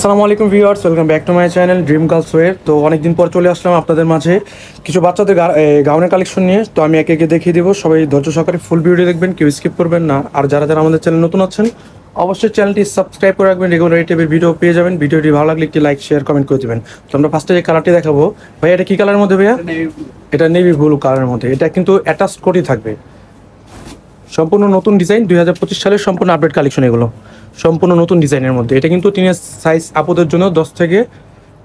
আসসালামু আলাইকুম viewers, welcome back to my channel Dream Girls Wear. তো অনেকদিন পর চলে আসলাম আপনাদের মাঝে কিছু বাচ্চাদের গাউনের কালেকশন নিয়ে। তো আমি একে একে দেখিয়ে দিব, সবাই ধৈর্য সহকারে ফুল ভিডিও দেখবেন, কেউ স্কিপ করবেন না। আর যারা যারা আমাদের চ্যানেল নতুন আছেন অবশ্যই চ্যানেলটি সাবস্ক্রাইব করে রাখবেন, রেগুলার এই টাইপের ভিডিও পেয়ে যাবেন। ভিডিওটি ভালো লাগলে একটি লাইক শেয়ার কমেন্ট করে দেবেন। তো আমরা ফার্স্টে যে কালারটি দেখাবো, ভাইয়া এটা কি কালারের মধ্যে? ভাইয়া এটা নেভি ব্লু কালারের মধ্যে। এটা কিন্তু অ্যাটাচড কোডই থাকবে, সম্পূর্ণ নতুন ডিজাইন, 2025 সালের সম্পূর্ণ আপডেট কালেকশন এগুলো, সম্পূর্ণ নতুন ডিজাইনের মধ্যে। এটা কিন্তু টিনের সাইজ আপুদের জন্য 10 থেকে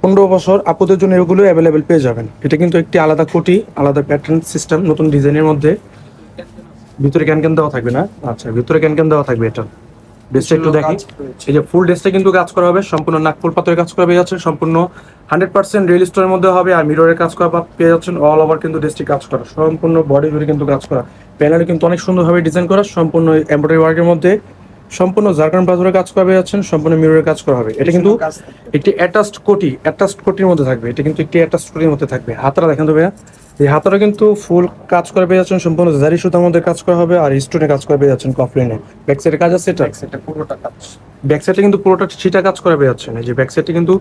15 বছর আপুদের জন্য এগুলো অ্যাভেলেবেল পেয়ে যাবেন। এটা কিন্তু একটি আলাদা কোটি, আলাদা প্যাটার্ন সিস্টেম, নতুন ডিজাইনের মধ্যে। ভিতরে ক্যান দেওয়া থাকবে না? আচ্ছা, ভিতরে ক্যান দেওয়া থাকবে। এটা ড্রেসটা একটু দেখি, এই যে ফুল ড্রেসটা কিন্তু কাজ করা হবে, সম্পূর্ণ নাকফুল পাথরের কাজ করা পেয়ে যাচ্ছে, সম্পূর্ণ 100% রিয়েল স্টোনের মধ্যে হবে। আর মিররের কাজ করা পেয়ে যাচ্ছেন, অল ওভার কিন্তু ড্রেসটি কাজ করা, সম্পূর্ণ বডি জুড়ে কিন্তু কাজ করা। প্যানেলে কিন্তু অনেক সুন্দরভাবে ডিজাইন করা, সম্পূর্ণ এমব্রয়ডারি ওয়ার্কের মধ্যে, সম্পূর্ণ জারকান পাথরের কাজ করা পেয়ে যাচ্ছেন, সম্পূর্ণ মিররের কাজ করা হবে। এটা কিন্তু একটি অ্যাটাচড কোটির মধ্যে থাকবে। এটা কিন্তু একটি অ্যাটাচড কোটির মধ্যে থাকবে। হাতটা দেখেন তো ভাইয়া, এই হাতটা কিন্তু ফুল কাজ করে পেয়ে যাচ্ছেন, সম্পূর্ণ জারি সুতার মধ্যে কাজ করা হবে। আর স্টোনে কাজ করে পেয়ে যাচ্ছেন কফলিনে। ব্যাক সাইডে কাজ আছে, এটা পুরোটা কাজ। ব্যাক সাইডে কিন্তু পুরোটা ছিটা কাজ করে পেয়ে যাচ্ছেন। এই যে ব্যাক সাইডে কিন্তু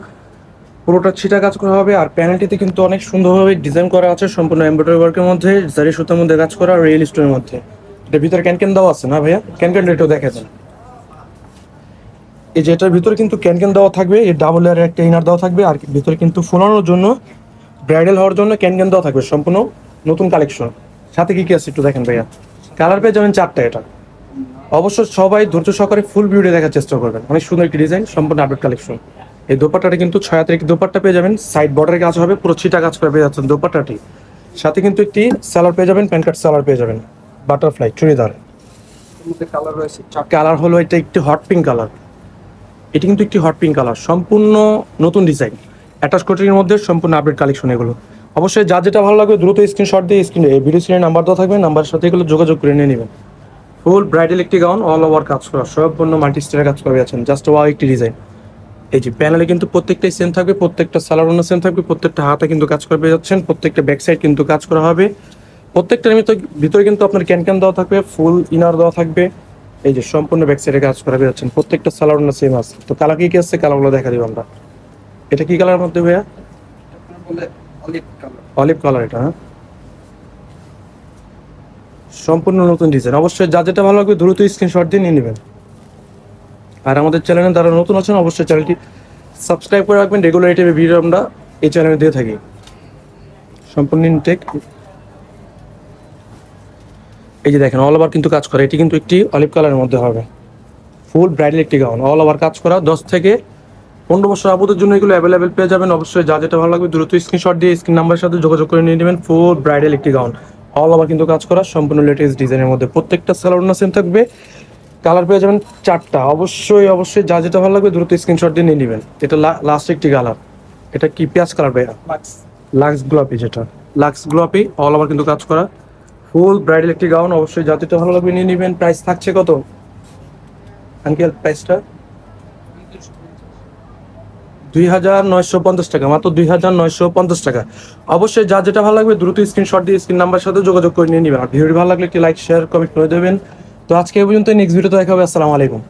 পুরোটা ছিটা কাজ করা হবে। আর প্যানেলটিতে কিন্তু অনেক সুন্দরভাবে ডিজাইন করা আছে, সম্পূর্ণ এমব্রয়ডারি ওয়ার্কের মধ্যে, জারি সুতার মধ্যে কাজ করা, রিয়েল স্টোনের মধ্যে। এটা ভিতরে ক্যান দেওয়া আছে না ভাইয়া? ক্যান এটাও দেখা যায়। এই যে এটার ভিতরে কিন্তু ক্যান দেওয়া থাকবে, এই ডাবল লেয়ারের একটা ইনার দেওয়া থাকবে। আর ভিতরে কিন্তু ফোলানোর জন্য, ব্রাইডাল হওয়ার জন্য ক্যান দেওয়া থাকবে, সম্পূর্ণ নতুন কালেকশন। সাথে কি কি আছে একটু দেখেন ভাইয়া। কালার পেয়ে যাবেন 4টা। এটা অবশ্য সবাই ধৈর্য সহকারে ফুল ভিডিও দেখার চেষ্টা করবেন, অনেক সুন্দর একটি ডিজাইন, সম্পূর্ণ আপডেট কালেকশন। এই দোপাট্টাটা কিন্তু 6 হাতের দোপাট্টা পেয়ে যাবেন, সাইড বর্ডারের কাজ হবে, পুরো ছিটা কাজ করে পেয়ে যাচ্ছেন দোপাট্টাটি। সাথে কিন্তু একটি সালোয়ার পেয়ে যাবেন, প্যান্ট কাট সালোয়ার পেয়ে যাবেন, বাটারফ্লাই চুড়িদার। কালার রয়েছে, কালার হলো এটা একটি হট পিঙ্ক কালার। এটি কিন্তু একটি হট পিঙ্ক কালার, সম্পূর্ণ নতুন ডিজাইন, অ্যাটাচ কোটির মধ্যে, সম্পূর্ণ আপডেট কালেকশন এগুলো। অবশ্যই যা যেটা ভালো লাগবে দ্রুত স্ক্রিনশট দিয়ে স্ক্রিনে ভিডিও স্ক্রিনে নাম্বার দেওয়া থাকবে, নাম্বারের সাথে এগুলো যোগাযোগ করে নিয়ে নেবেন। ফুল ব্রাইডাল একটি গাউন, অল ওভার কাজ করা, সম্পূর্ণ মাল্টি স্টারের কাজ করে আছেন, জাস্ট ওয়াও একটি ডিজাইন। এই যে প্যানেলে কিন্তু প্রত্যেকটাই সেম থাকবে, প্রত্যেকটা সালোয়ার সেম থাকবে, প্রত্যেকটা হাতে কিন্তু কাজ করে যাচ্ছেন, প্রত্যেকটা ব্যাক সাইড কিন্তু কাজ করা হবে। প্রত্যেকটার ভিতরে কিন্তু আপনার ক্যান দেওয়া থাকবে, ফুল ইনার দেওয়া থাকবে। এই যে সম্পূর্ণ ব্যাক সাইডে কাজ করা যাচ্ছেন, প্রত্যেকটা সালোয়ার সেম আছে। তো কালার কি কি আছে কালারগুলো দেখা দিব আমরা। এটা কি কালার মধ্যে ভাইয়া? Olive colour. এটা হ্যাঁ, সম্পূর্ণ নতুন ডিজাইন। অবশ্যই যা যেটা ভালো লাগবে দ্রুত স্ক্রিনশট দিয়ে নিয়ে নেবেন। আর আমাদের চ্যানেলে যারা নতুন আছেন অবশ্যই চ্যানেলটি সাবস্ক্রাইব করে রাখবেন, রেগুলার এই টাইপের ভিডিও আমরা এই চ্যানেলে দিয়ে থাকি। সম্পূর্ণ ইনটেক। এই যে দেখেন অল ওভার কিন্তু কাজ করা, এটি কিন্তু একটি অলিভ কালারের মধ্যে হবে, ফুল ব্রাইডাল একটি গাউন, অল ওভার কাজ করা। 10 থেকে 15 বছর আপুদের জন্য এগুলো অ্যাভেলেবেল পেয়ে যাবেন। অবশ্যই যা যেটা ভালো লাগবে দ্রুত স্ক্রিনশট দিয়ে স্ক্রিন নাম্বারের সাথে যোগাযোগ করে নিয়ে নেবেন। ফুল ব্রাইডাল একটি গাউন, অল ওভার কিন্তু কাজ করা, সম্পূর্ণ লেটেস্ট ডিজাইনের মধ্যে, প্রত্যেকটা সালোয়ার সেম থাকবে। কালার পেয়ে যাবেন 4টা। অবশ্যই যা যেটা ভালো লাগবে দ্রুত স্ক্রিনশট দিয়ে নিয়ে নেবেন। এটা লাস্ট একটি কালার, এটা কি পেঁয়াজ কালার ভাইয়া? লাক্স গোলাপি। যেটা লাক্স গোলাপি, অল ওভার কিন্তু কাজ করা, ফুল ব্রাইডাল একটি গাউন। অবশ্যই যা যেটা ভালো লাগবে নিয়ে নেবেন। প্রাইস থাকছে কত আঙ্কেল? প্রাইসটা 2950 টাকা, মাত্র 2950 টাকা। অবশ্যই যা যেটা ভালো লাগবে দ্রুত স্ক্রিনশট দিয়ে স্ক্রিন নাম্বারের সাথে যোগাযোগ করে নিয়ে নেবেন। আর ভিডিওটি ভালো লাগলে একটি লাইক শেয়ার কমেন্ট করে দেবেন। তো আজকে এই পর্যন্ত, নেক্সট ভিডিওতে দেখা হবে। আসসালামু আলাইকুম।